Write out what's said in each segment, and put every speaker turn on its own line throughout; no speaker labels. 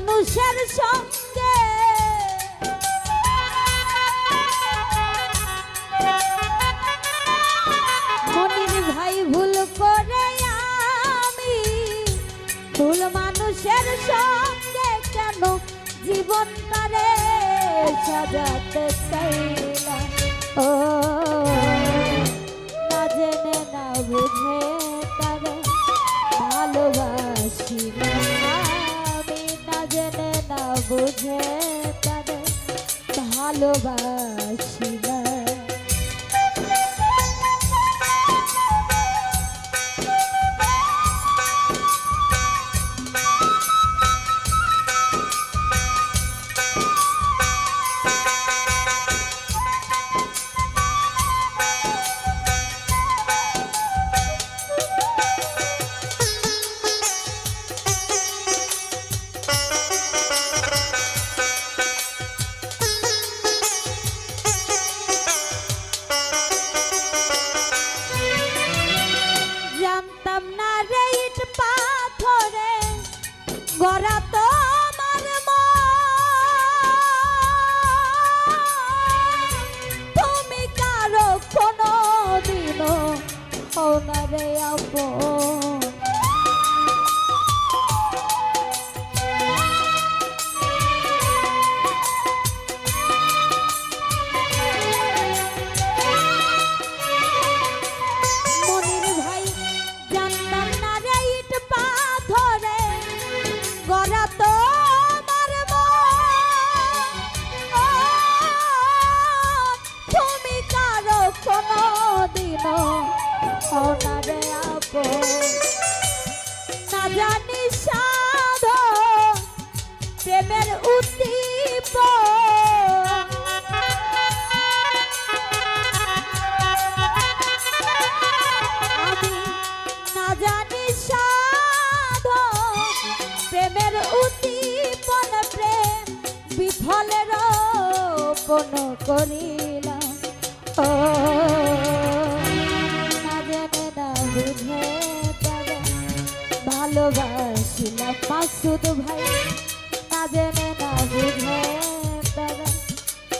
মানুষের সঙ্গে মনির ভাই ভুল করে আমি ভুল মানুষের সঙ্গে কেন জীবনটারে সাজাতে চাইলাম ও না জেনে না বুঝে তারে ভালোবাসি আমি না জেনে না বুঝে তারে ভালোবাসি না গড়া তোমার তুমি কারো কোনো দিনও হও না রে আপন মনির ভাই জানতাম না রে ইট পাথরে গড়া তোমার তুমি কারো কোনো দিনও না রে আপন না জানি সাধ প্রেমের উদ্দীপন আমি না জানি সাধ প্রেমের উদ্দীপন প্রেম বিফলের রোপণ করিলাম ও না জেনে না বুঝে তারে ভালোবাসিলাম মাসুদ ভাই না জেনে না বুঝে তারে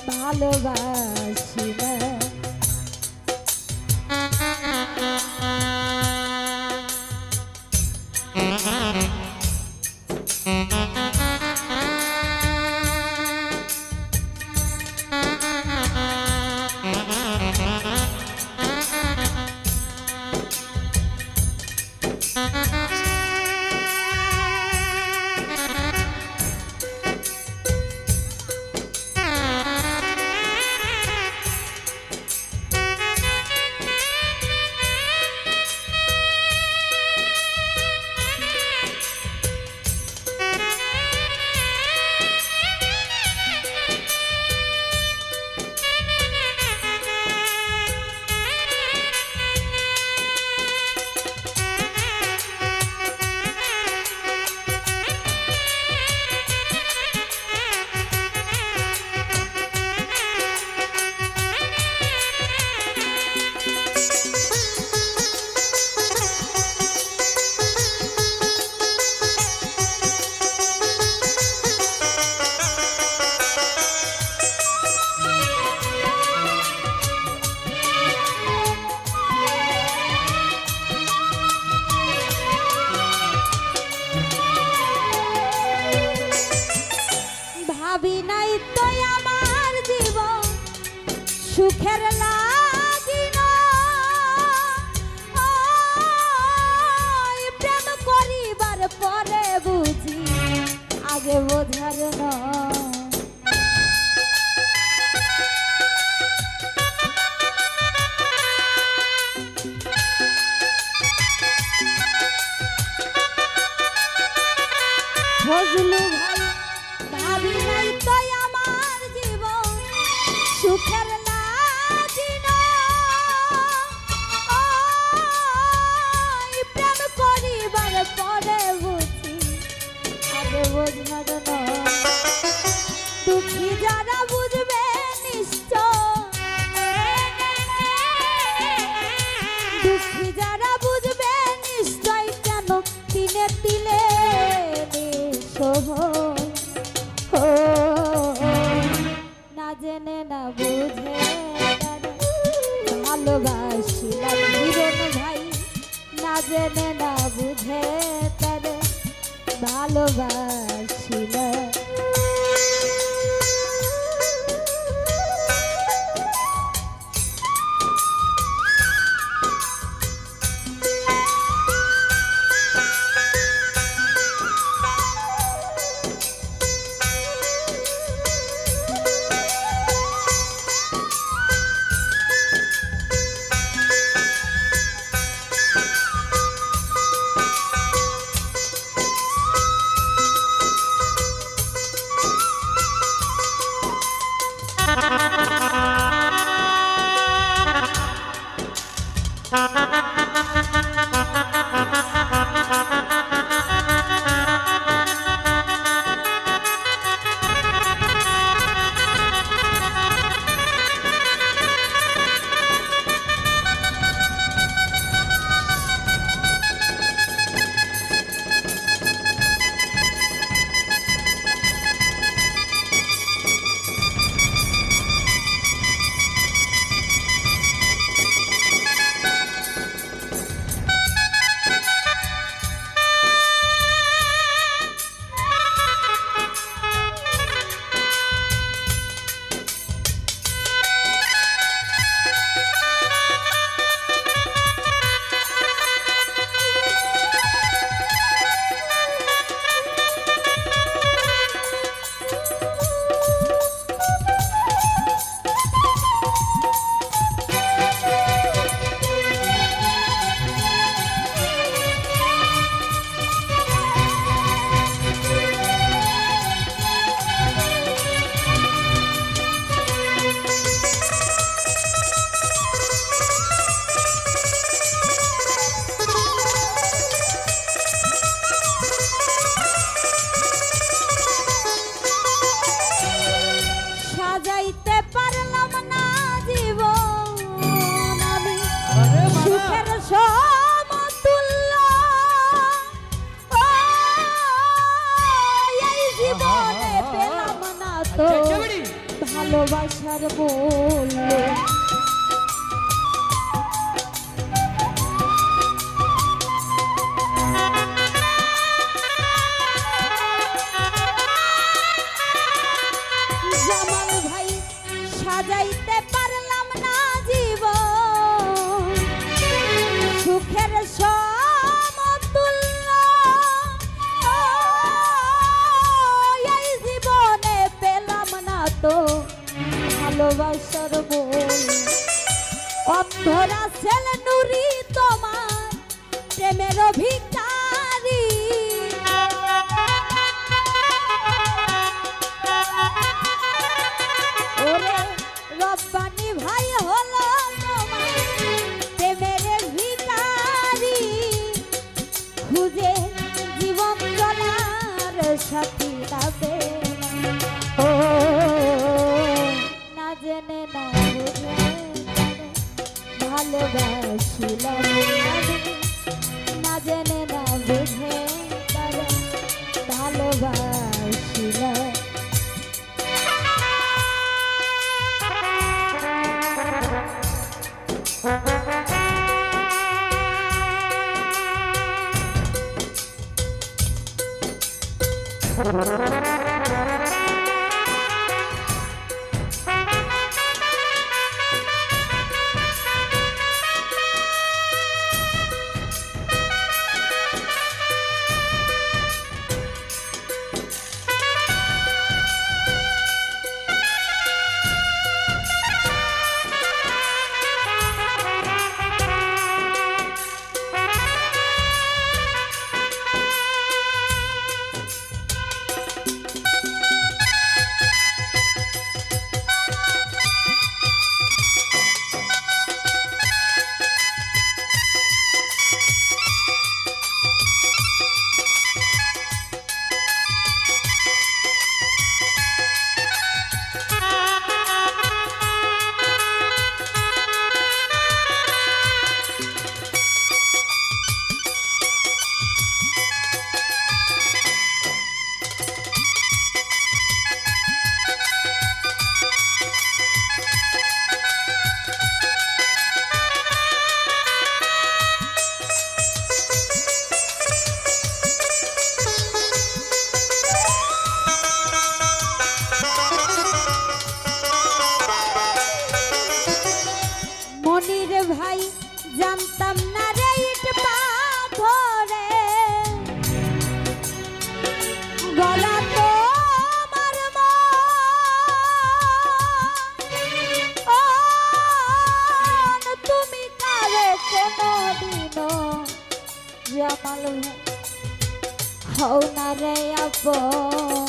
ভালোবাসিলাম ভাবি নাই তো আমার জীবন সুখের লাগিল প্রেম করিবার পরে বুঝি আগে বোঝার নয় ফজলু ভাই ভাবি নাই তো আমার জীবন সুখের লাগিল প্রেম করিবার পরে বুঝি আগে বোঝার নয় দুঃখী যারা বুঝবে নিশ্চয় দুঃখী যারা বুঝবে নিশ্চয় কেন তিলে তিলে নিঃস্ব সাজাইতে পারলাম না জীবন আমি সুখের সমতুল্য। এই জীবনে পেলাম না তো ভালোবাসার মূল্য। সাজাইতে পারলাম না জীবন সুখের সমতুল্য। এই জীবনে পেলাম না তো ভালোবাসার মূল্য। অন্ধরা ছেলে নুরি তোমার প্রেমের ভিখারি। ওরে রব্বানি ভাই হলো তোমার প্রেমের ভিখারি। খুঁজে জীবন চলার সাথী লাগে ও না জেনে না বুঝে ভালোবাসিলাম না জেনে না বুঝে ভালোবাসিলাম। ভাই জানতাম না রে ইট পাথরে গলা তো আমার মন তুমি কারো কোনদিনও জামাল হও না রে আপন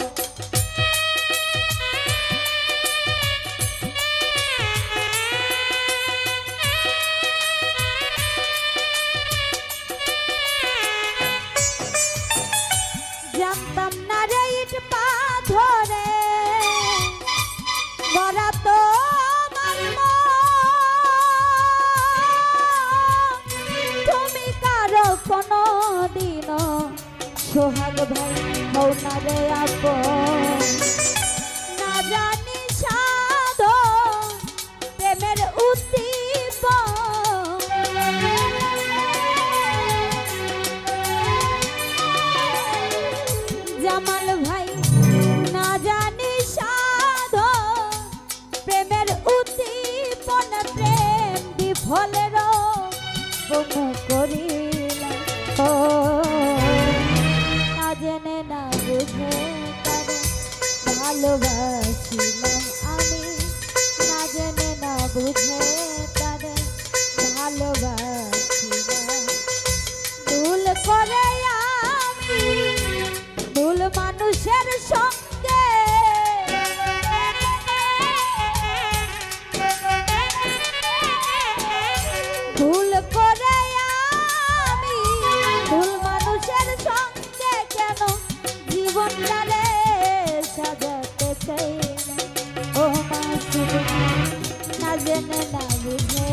সোহাগ ভাই হও না রে আপন না জানি সাধন প্রেমের উদ্দীপন জামাল ভাই না জানি সাধন প্রেমের উদ্দীপন প্রেম বিফলের বমু করিলাম ও না জেনে না বুঝে তারে ভালোবাসিলাম আমি না জেনে না বুঝে তারে ভালোবাসিলাম ভুল করে আমি ভুল মানুষের সঙ্গে ভুল করে আমি ভুল মানুষের সঙ্গে কেন জীবনটারে সাজাতে চাই ও মাসুম না জেনে না বুঝে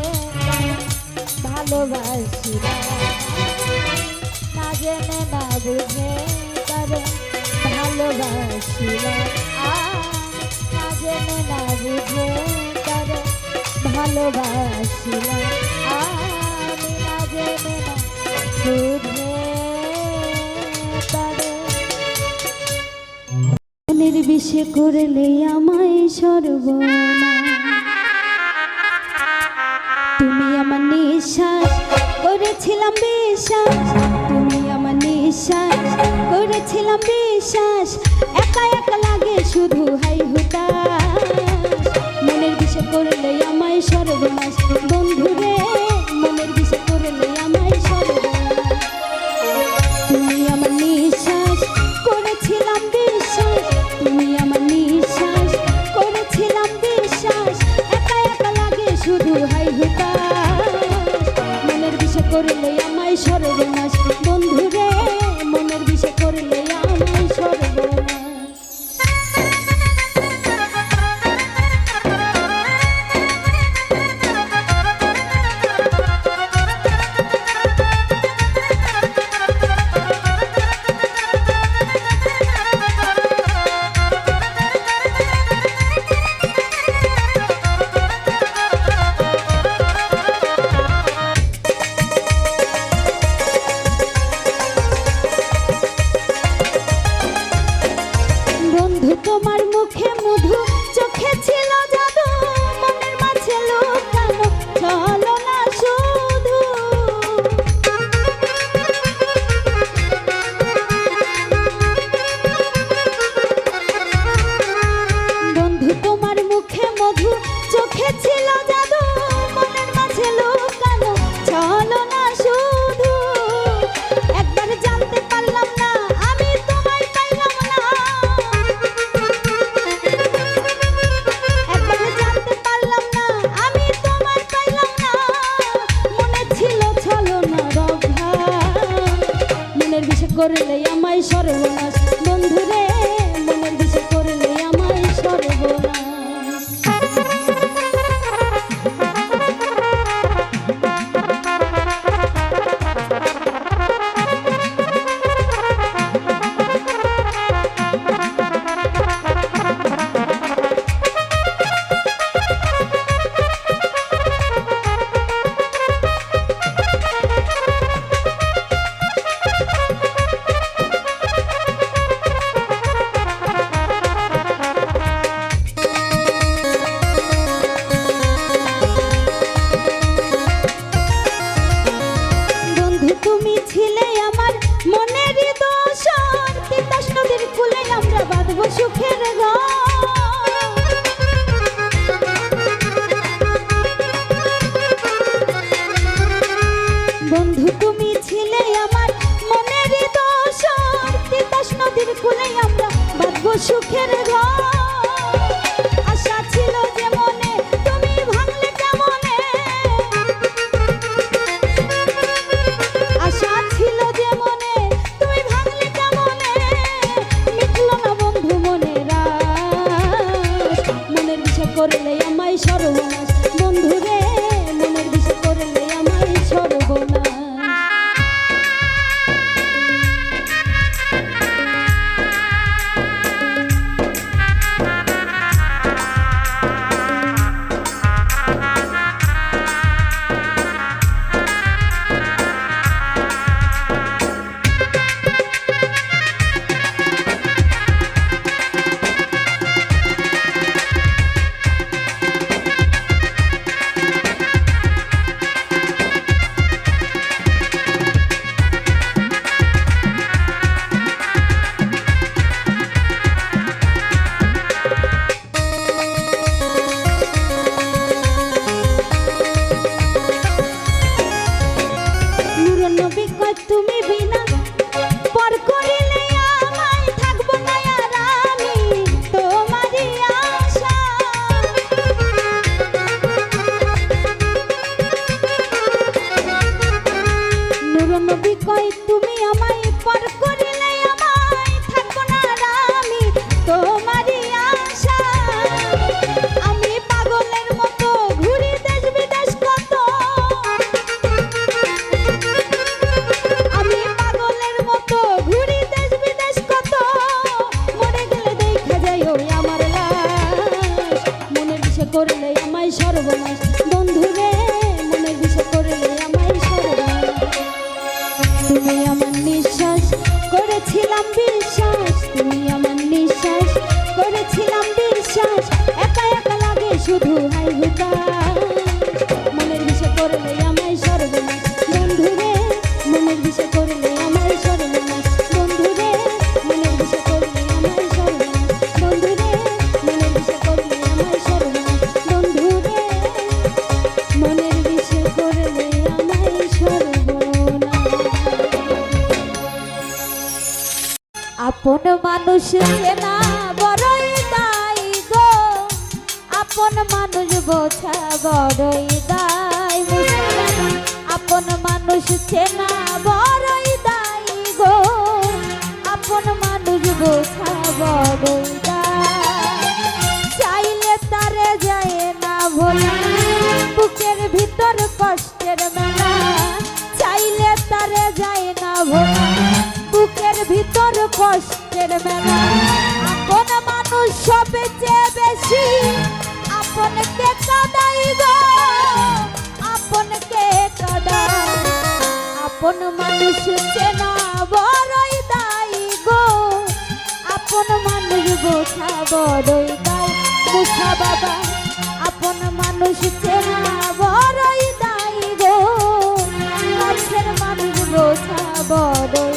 ভালোবাসিলাম না জেনে না বুঝে তারে ভালোবাসিলাম না জেনে না বুঝে তারে ভালোবাসিলাম আমি না জেনে না বুঝে তারে নির্বিষে করলে আমায় সর্বনাশ তুমি আমার নিঃশ্বাস করেছিলাম বিশ্বাস তুমি আমার নিঃশ্বাস করেছিলাম বিশ্বাস একা একা লাগে শুধু হাই হুতাশ মনের বিষে করলে আমায় সর্বনাশ বন্ধুরে মনের বিষে করলে আমায় সর্বনাশ তুমি আমার নিঃশ্বাস করেছিলাম বিশ্বাস তুমি আমার নিঃশ্বাস করেছিলাম বিশ্বাস একা একা লাগে শুধু হাই হুতাশ মনের বিষে করলে আমায় সর্বনাশ বন্ধুরে মনের বিষে করলে আমায় সর্বনাশ তোমার মুখে মধু চোখে ছিল জাদু মনের মাঝে লুকানো চলো না শুধু বন্ধু তোমার মুখে মধু চোখে ছিল জাদু মনের মাঝে লুকানো চলো না শুধু একবার জানতে পারলাম না আমি তোমায় পাইলাম না করলে আমায় সর্বনাশ বন্ধুরে মনের বিষে করলে আমায় সর্বনাশ করলে আমায় সর্বনাশ বন্ধুরে মনের বিষে করলে আমায় সর্বনাশ তুমি আমার নিঃশ্বাস করেছিলাম বিশ্বাস তুমি আমার নিঃশ্বাস করেছিলাম বিশ্বাস একা একা লাগে শুধু হাই হুতাশ মনের বিষে করলে আমায় সর্বনাশ বন্ধুরে মনের বিষে করলে আমায় সর্বনাশ বন্ধুরে মনের বিষে করলে আমায় সর্বনাশ বন্ধুরে মনের বিষে করলে আমায় সর্বনাশ বন্ধুরে মনের বিষে করলে আমায় সর্বনাশ আপন মানুষ চেনা বড়ই দায় গো আপন মানুষ বোঝা বড়ই দায় আপন মানুষ চেনা বড়ই দায় গো আপন মানুষ বোঝা বড়ই দায় চাইলে তারে যায় না ভোলা বুকের ভিতর কষ্টের মেলা চাইলে তারে যায় না ভোলা বুকের ভিতর কষ্টের মেলা আপন মানুষ সবচেয়ে বেশি আপনকে কাদাই গো আপনকে কাদাই আপন মানুষ চেনা বড়ই দায়ী গো আপন মানুষ বোঝা বড়ই দায় মুসা বাবা আপন মানুষ চেনা বড়ই দায়ী গো কাছের মানুষ বোঝা বড়ই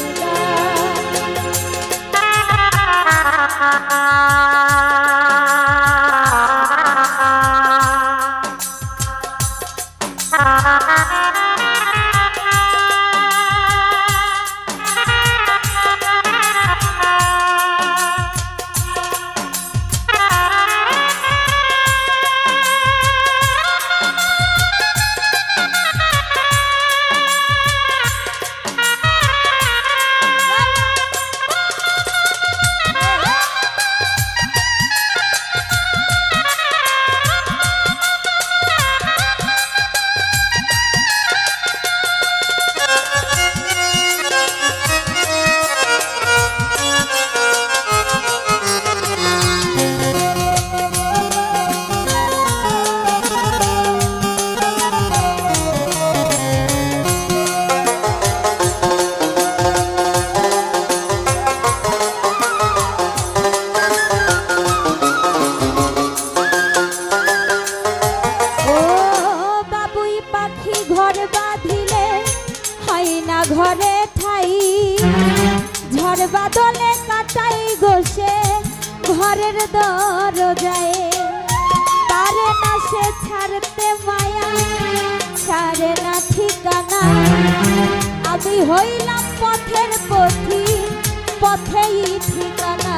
ঘরে ঠাই ঝড় বাদলে কাটাই গোসে ঘরের দরজায় পারে না সে ছাড়তে মায়া ছাড়ে না ঠিকানা আমি হইলাম পথের পথি পথেই ঠিকানা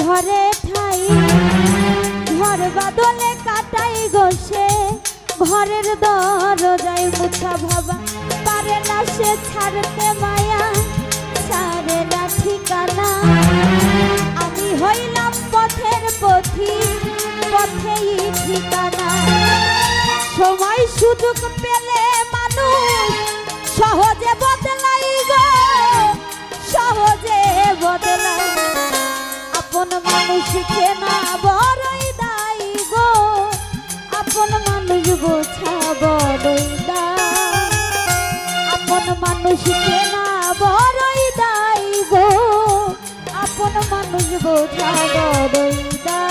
ঘরে ঠাই ঝড় বাদলে কাটাই গোসে ঘরের দরজায় মুছা ভাবা পারে না সে ছাড়তে মায়া ছাড়ে না ঠিকানা আমি হইলাম পথের পথি পথেই ঠিকানা সময় সুযোগ পেলে মানুষ সহজে বদলাই গো সহজে বদলাই আপন মানুষ চেনা বড়ই দায়ী গো আপন মানুষ বোঝা বড়ই দায় আপন মানুষ চেনা বড়ই দায়ী গো আপন মানুষ বোঝা বড়ই দায়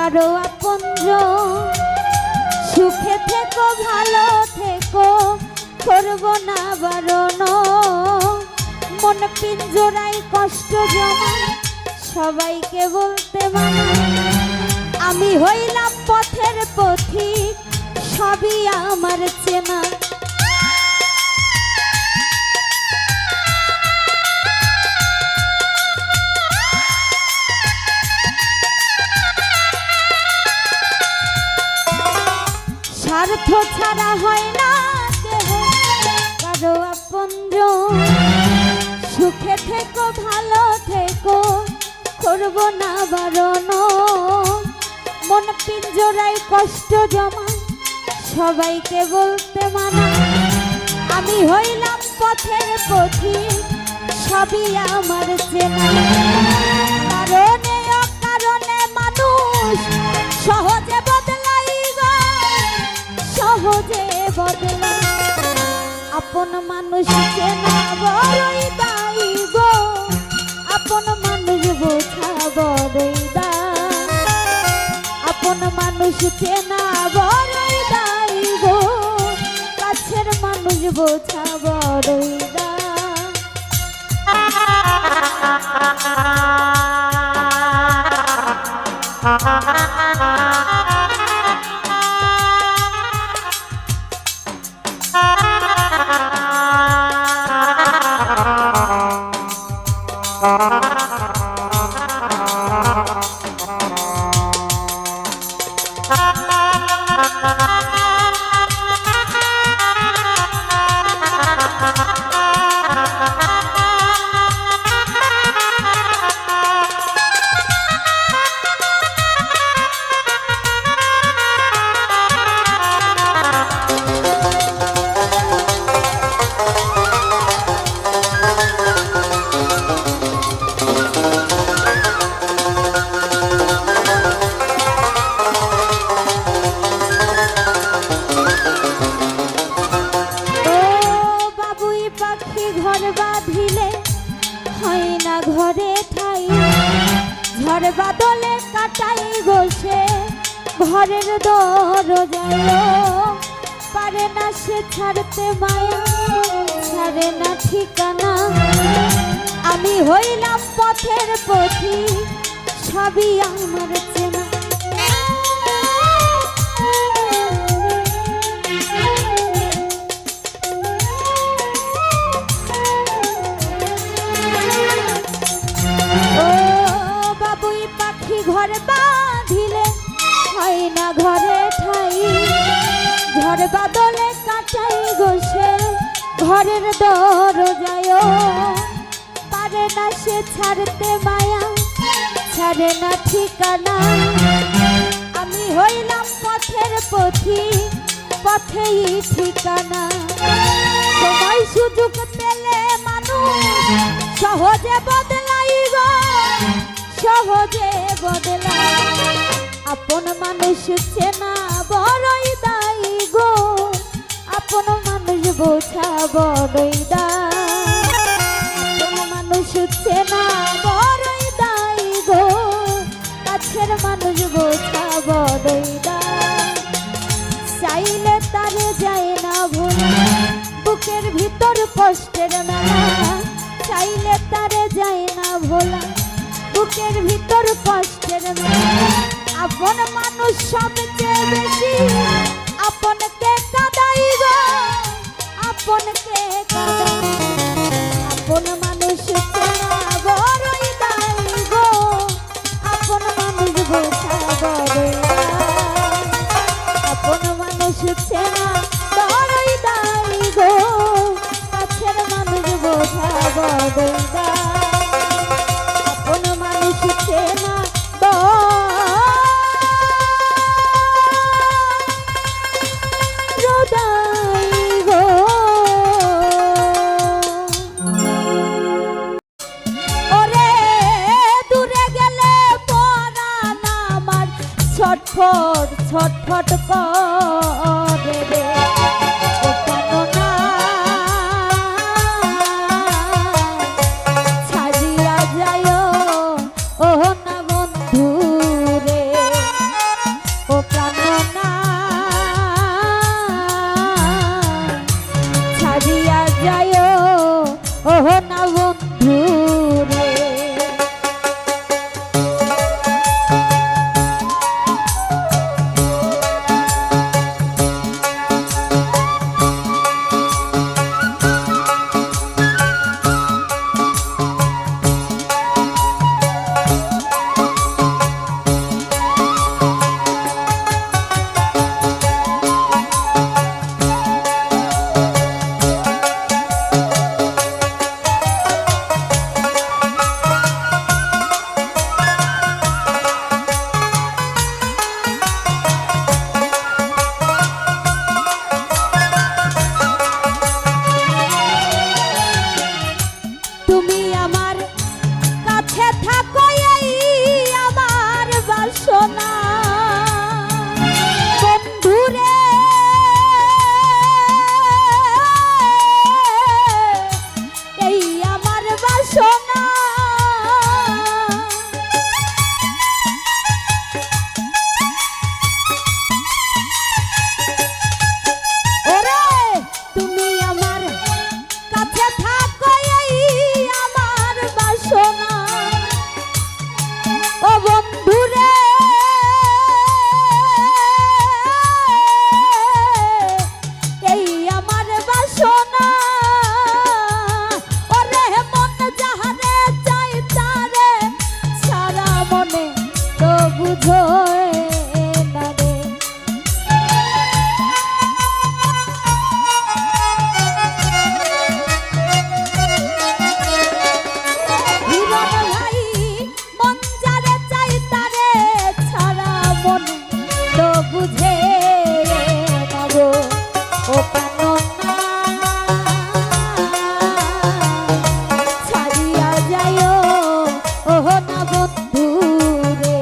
কারো আপনজন। সুখে থেকো ভালো থেকো করব না বারণ, মন পিঞ্জরায় কষ্ট জমা সবাইকে বলতে মানা। আমি হইলাম পথের পথিক সবই আমার চেনা। স্বার্থ ছাড়া হয় না কেহ কারো আপনজন। সুখে থেকো ভালো থেকো করব না বারণ, মন পিঞ্জরায় কষ্ট জমা সবাইকে বলতে মানা। আমি হইলাম পথের পথিক সবই আমার চেনা। কারণে অকারণে মানুষ সহজে বদলাই গো, সহজে বদলা। আপন মানুষ চেনা বড়ই দায়ী গো, আপন মানুষ বোঝা বড়ই দায়। আপন মানুষ চেনা বড়ই দায়ী গো, কাছের মানুষ বোঝা বড়ই দায়। ঘর বাঁধিলে হয় না ঘরে ঠাই, ঝড় বাদলে কাটাই বসে ঘরের দরজায়। পারে না সে ছাড়তে মায়া, ছাড়ে না ঠিকানা। আমি হইলাম পথের পথিক সবই আমার চেনা। ঘর বাঁধিলে হয় না ঘরে ঠাই, ঝড় বাদলে কাটাই গোসে ঘরের দরজায়। পারে না সে ছাড়তে মায়া, ছাড়ে না ঠিকানা। আমি হইলাম পথের পথিক পথেই ঠিকানা। সময় সুযোগ পেলে মানুষ সহজে বদলাই গো, সহজে বদলা। আপন মানুষ চেনা বড়ই দায়ী গো, আপন মানুষ বোঝা বড়ই দায়। আপন মানুষ চেনা বড়ই দায়ী গো, কাছের মানুষ বোঝা বড়ই দায়। চাইলে তারে যায় না ভোলা, বুকের ভিতর কষ্টের মেলা। চাইলে তারে যায় না ভোলা, বুকের ভিতর কষ্টের মেলা। আপন মানুষ সবচেয়ে বেশি আপনকে কাঁদাই গো, আপনকে কাঁদাই। আপন মানুষ চেনা বড়ই দায়ী গো, আপন মানুষ বোঝা বড়ই দায়। আপন মানুষ চেনা বড়ই দায়ী গো, কাছের মানুষ বোঝা বড়ই দায়। আপন মানুষ চেনা না বন্ধু রে। তুমি আমার কাছে থাকো এই আমার বাসনা বন্ধুরে, এই আমার বাসনা। ওরে তুমি আমার কাছে থাকো ও বন্ধুরে, এই আমার বাসনা। ওরে মন যাহারে চাই তারে সারা মনে তো বুঝো না রে। বুঝে নগো ও প্রাণনা ছাড়িয়া যাইও ও না বন্ধু রে,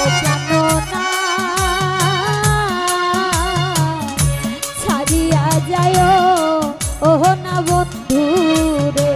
ও প্রাণনা ছাড়িয়া যাইও ও না বন্ধু রে।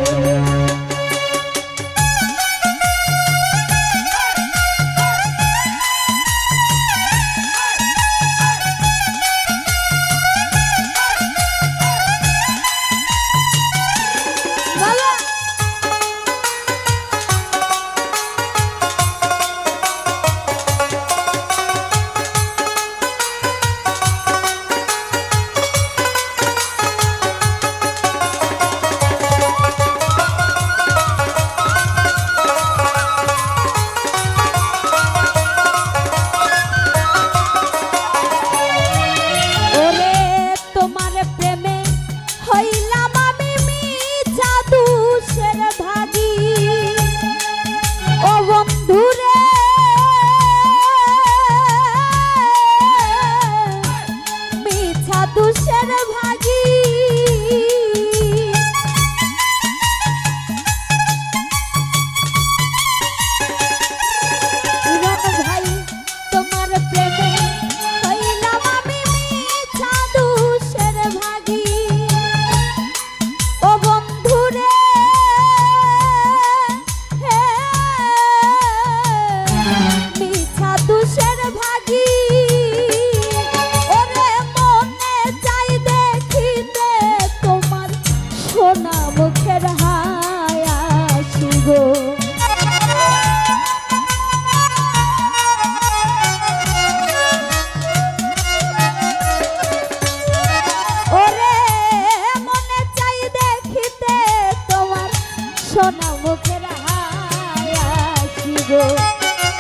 সোনা মুখের হাসি গো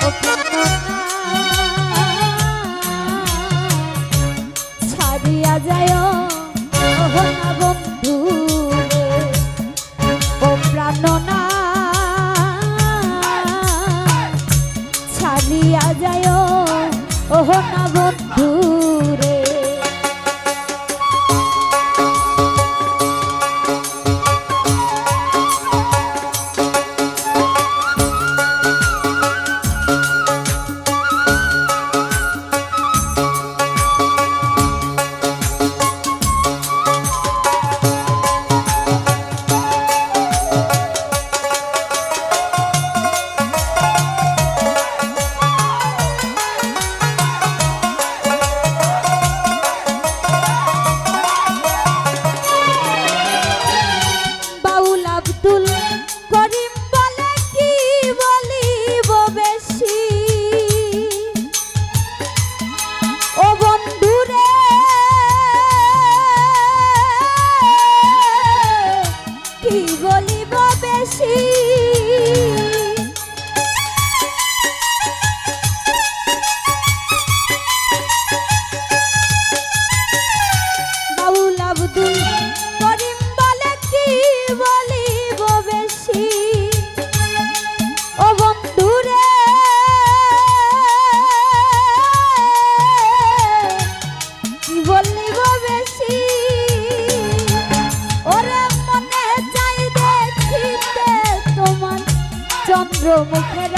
ও প্রাণনা ছাড়িয়া যায় ও না বন্ধু ও প্রাণনা ছাড়িয়া যায় ও না বন্ধু রে। আব্দুল করিম বলে কি বলিব বেশি ও বন্ধুরে কি বলিব বেশি ওরে মনে চাই দেখিতে তোমার চন্দ্রমুখের